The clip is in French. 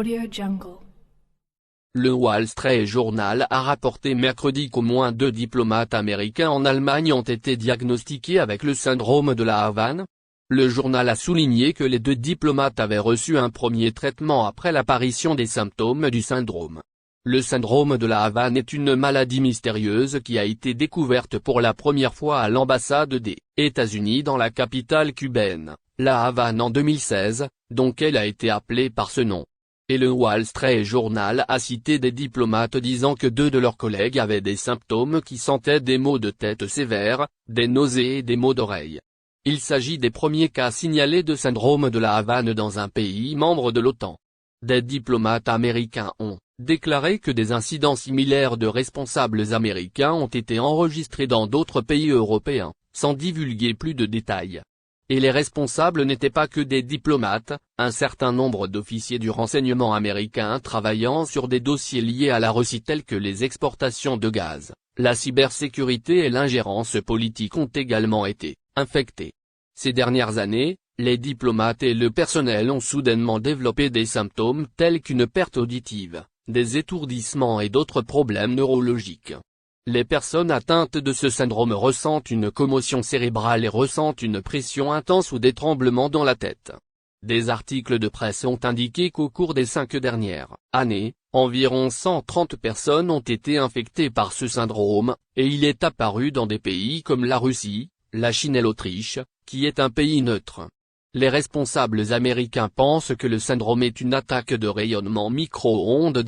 AudioJungle. Le Wall Street Journal a rapporté mercredi qu'au moins 2 diplomates américains en Allemagne ont été diagnostiqués avec le syndrome de la Havane. Le journal a souligné que les 2 diplomates avaient reçu un premier traitement après l'apparition des symptômes du syndrome. Le syndrome de la Havane est une maladie mystérieuse qui a été découverte pour la première fois à l'ambassade des États-Unis dans la capitale cubaine, la Havane en 2016, donc elle a été appelée par ce nom. Et le Wall Street Journal a cité des diplomates disant que 2 de leurs collègues avaient des symptômes qui sentaient des maux de tête sévères, des nausées et des maux d'oreille. Il s'agit des premiers cas signalés de syndrome de la Havane dans un pays membre de l'OTAN. Des diplomates américains ont déclaré que des incidents similaires de responsables américains ont été enregistrés dans d'autres pays européens, sans divulguer plus de détails. Et les responsables n'étaient pas que des diplomates, un certain nombre d'officiers du renseignement américain travaillant sur des dossiers liés à la Russie tels que les exportations de gaz, la cybersécurité et l'ingérence politique ont également été infectés. Ces dernières années, les diplomates et le personnel ont soudainement développé des symptômes tels qu'une perte auditive, des étourdissements et d'autres problèmes neurologiques. Les personnes atteintes de ce syndrome ressentent une commotion cérébrale et ressentent une pression intense ou des tremblements dans la tête. Des articles de presse ont indiqué qu'au cours des 5 dernières années, environ 130 personnes ont été infectées par ce syndrome, et il est apparu dans des pays comme la Russie, la Chine et l'Autriche, qui est un pays neutre. Les responsables américains pensent que le syndrome est une attaque de rayonnement micro-ondes